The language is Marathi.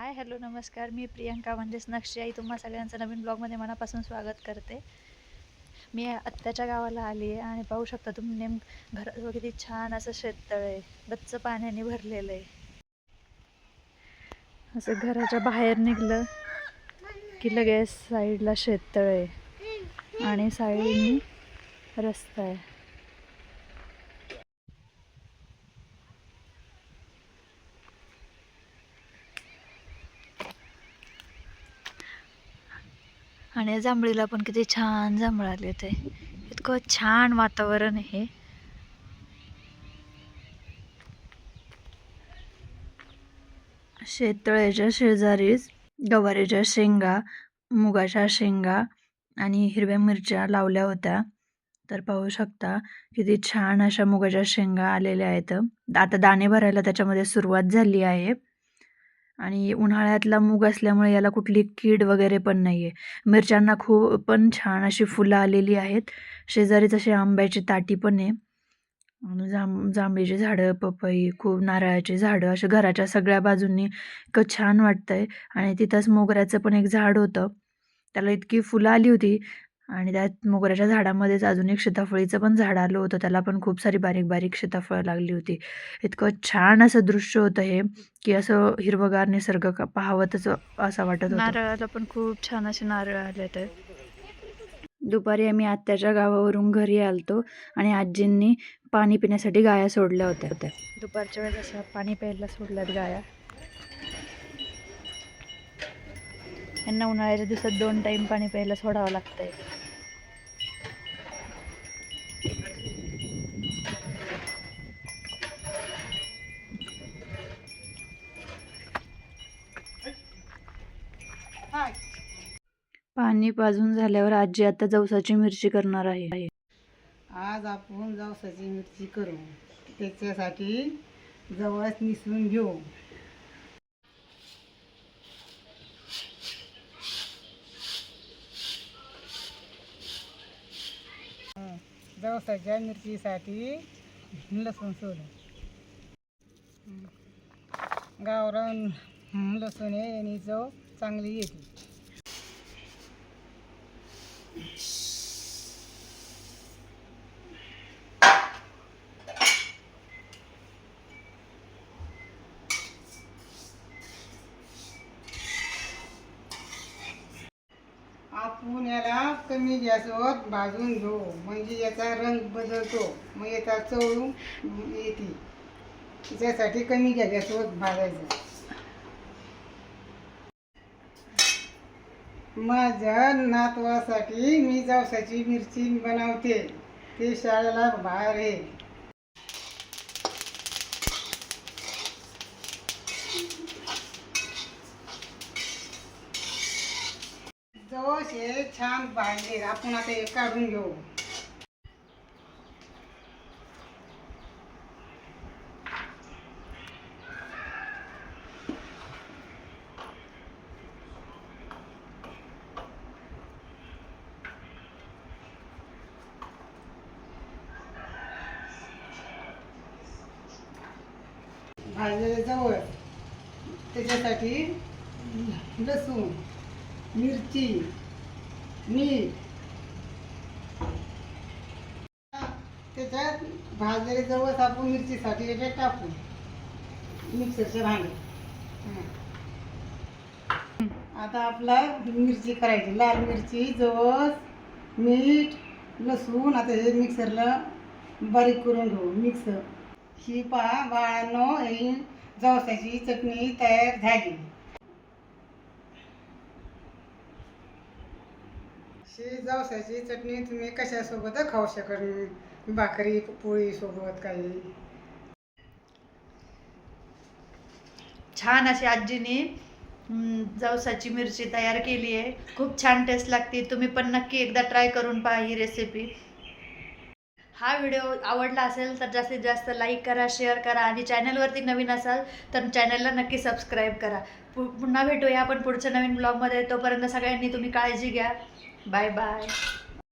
हाय हॅलो नमस्कार. मी प्रियंका म्हणजेच नक्षी आई तुम्हा सगळ्यांचं नवीन ब्लॉगमध्ये मनापासून स्वागत करते. मी आत्याच्या गावाला आली आहे आणि पाहू शकता तुम्ही घराजवळ किती छान असं शेततळ आहे, गच्च पाण्याने भरलेलं आहे. असं घराच्या बाहेर निघलं की लगेच साईडला शेततळ आहे आणि साईडनी रस्ता आहे. आणि जांभळीला पण किती छान जांभळ आले ते. इतकं छान वातावरण आहे. शेततळ्याच्या शेजारीच गवारीच्या शेंगा, मुगाच्या शेंगा आणि हिरव्या मिरच्या लावल्या होत्या. तर पाहू शकता किती छान अशा मुगाच्या शेंगा आलेल्या आहेत. आता दाणे भरायला त्याच्यामध्ये सुरुवात झाली आहे. आणि उन्हाळ्यातला मूग असल्यामुळे याला कुठली कीड वगैरे पण नाही आहे. मिरच्यांना खूप पण छान अशी फुलं आलेली आहेत. शेजारीच अशी आंब्याची ताटी पण आहे. आणि जांभळीची झाडं, पपई, खूप नारळाची झाडं अशी घराच्या सगळ्या बाजूंनी इतकं छान वाटतंय. आणि तिथंच मोगऱ्याचं पण एक झाड होतं, त्याला इतकी फुलं आली होती. आणि त्यात मोगऱ्याच्या झाडामध्येच अजून एक सीताफळीचं पण झाड आलं होतं, त्याला पण खूप सारी बारीक बारीक सीताफळं लागली होती. इतकं छान असं दृश्य होतं हे, की असं हिरवगार निसर्ग पाहावतच असं वाटत होतं. नारळाला पण खूप छान असे नारळ आले तर. दुपारी आम्ही आत्याच्या गावावरून घरी आलतो आणि आजींनी पाणी पिण्यासाठी गाया सोडल्या होत्या. दुपारच्या वेळेस असं पाणी प्यायला सोडल्यात गाया. यांना उन्हाळ्याच्या दिवसात 2 टाईम पाणी प्यायला सोडावं लागतंय. पाणी पाजून झाल्यावर आजी आता जवसाची मिरची करणार आहे. आज आपण जवसाची मिरची करू. त्याच्यासाठी जवस निसून घेऊ. जवसाच्या मिरचीसाठी लसूण सोलू. गावरान लसूण आहे आणि चव चांगली येते. आपण याला कमी गॅसवर भाजून घेऊ, म्हणजे याचा रंग बदलतो, मग याचा चव येते. त्याच्यासाठी कमी गॅसवर भाजायचं. माझ्या नातवासाठी मी जवसाची मिरची बनवते. ते शाळेला बाहेर आहे. जवस हे छान भाजले. आपण आता हे काढून घेऊ. भाजलेले जवस, त्याच्यासाठी लसूण, मिरची, मीठ, त्याच्यात भाजलेले जवस आपण मिरचीसाठी याच्यात टाकू मिक्सरच्या भांड्यात. आता आपला मिरची करायची. लाल मिरची, जवस, मीठ, लसूण. आता हे मिक्सरला बारीक करून घेऊ. मिक्स ही पहा बाळांनो, ही जवसाची चटणी तयार झाली. ही जवसाची चटणी तुम्ही कशासोबत खाऊ शकत, भाकरी पोळी सोबत काही. छान अशी आजीने जवसाची मिरची तयार केली आहे. खूप छान टेस्ट लागते. तुम्ही पण नक्की एकदा ट्राय करून पहा ही रेसिपी. हा व्हिडिओ आवडला असेल तर जास्तीत जास्त लाईक करा, शेअर करा आणि चॅनलवरती नवीन असाल तर चॅनलला नक्की सबस्क्राईब करा. पुन्हा भेटूया आपण पुढच्या नवीन ब्लॉगमध्ये. तोपर्यंत सगळ्यांनी तुम्ही काळजी घ्या. Bye bye.